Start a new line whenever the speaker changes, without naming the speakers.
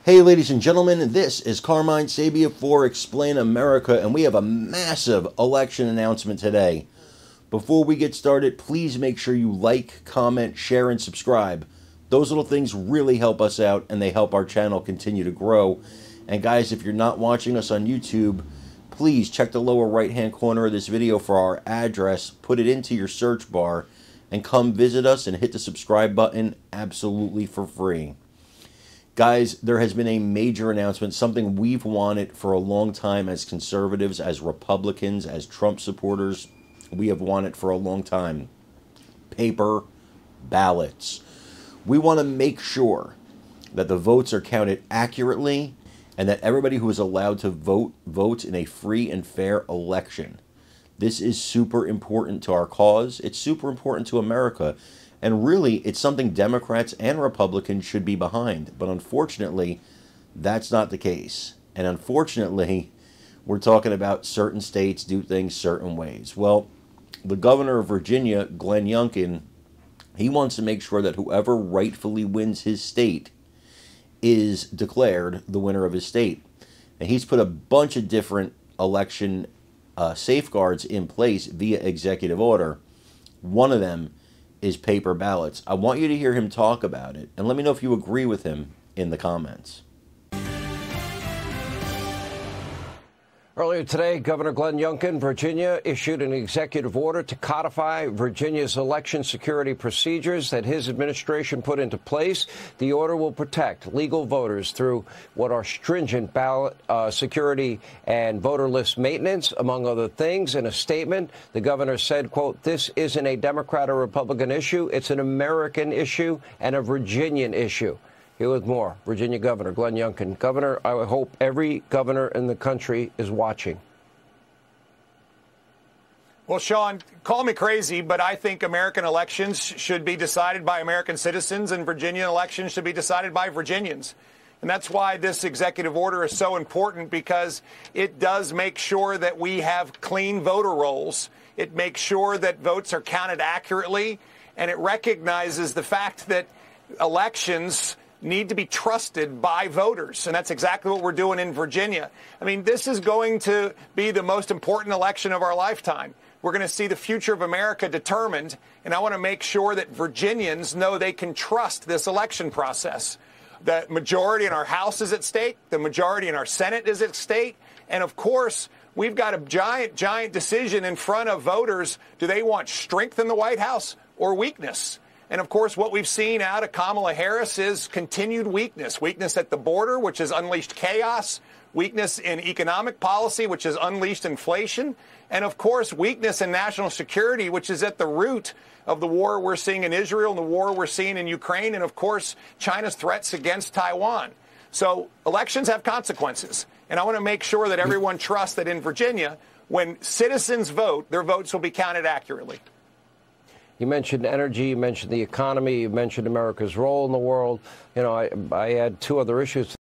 Hey ladies and gentlemen, this is Carmine Sabia for Explain America, and we have a massive election announcement today. Before we get started, please make sure you like, comment, share, and subscribe. Those little things really help us out, and they help our channel continue to grow. And guys, if you're not watching us on YouTube, please check the lower right-hand corner of this video for our address, put it into your search bar, and come visit us and hit the subscribe button absolutely for free. Guys, there has been a major announcement, something we've wanted for a long time as conservatives, as Republicans, as Trump supporters. We have wanted for a long time. Paper ballots. We want to make sure that the votes are counted accurately and that everybody who is allowed to vote, votes in a free and fair election. This is super important to our cause. It's super important to America. And really, it's something Democrats and Republicans should be behind. But unfortunately, that's not the case. And unfortunately, we're talking about certain states do things certain ways. Well, the governor of Virginia, Glenn Youngkin, he wants to make sure that whoever rightfully wins his state is declared the winner of his state. And he's put a bunch of different election safeguards in place via executive order. One of them is paper ballots. I want you to hear him talk about it, and let me know if you agree with him in the comments.
Earlier today, Governor Glenn Youngkin, Virginia, issued an executive order to codify Virginia's election security procedures that his administration put into place. The order will protect legal voters through what are stringent ballot security and voter list maintenance, among other things. In a statement, the governor said, quote, "This isn't a Democrat or Republican issue. It's an American issue and a Virginian issue." Here with more, Virginia Governor Glenn Youngkin. Governor, I hope every governor in the country is watching.
Well, Sean, call me crazy, but I think American elections should be decided by American citizens, and Virginia elections should be decided by Virginians. And that's why this executive order is so important, because it does make sure that we have clean voter rolls. It makes sure that votes are counted accurately, and it recognizes the fact that elections need to be trusted by voters. And that's exactly what we're doing in Virginia. I mean, this is going to be the most important election of our lifetime. We're going to see the future of America determined. And I want to make sure that Virginians know they can trust this election process. The majority in our House is at stake. The majority in our Senate is at stake. And of course, we've got a giant decision in front of voters. Do they want strength in the White House or weakness? And, of course, what we've seen out of Kamala Harris is continued weakness. Weakness at the border, which has unleashed chaos. Weakness in economic policy, which has unleashed inflation. And, of course, weakness in national security, which is at the root of the war we're seeing in Israel and the war we're seeing in Ukraine. And, of course, China's threats against Taiwan. So elections have consequences. And I want to make sure that everyone trusts that in Virginia, when citizens vote, their votes will be counted accurately.
You mentioned energy, you mentioned the economy, you mentioned America's role in the world. You know, I add two other issues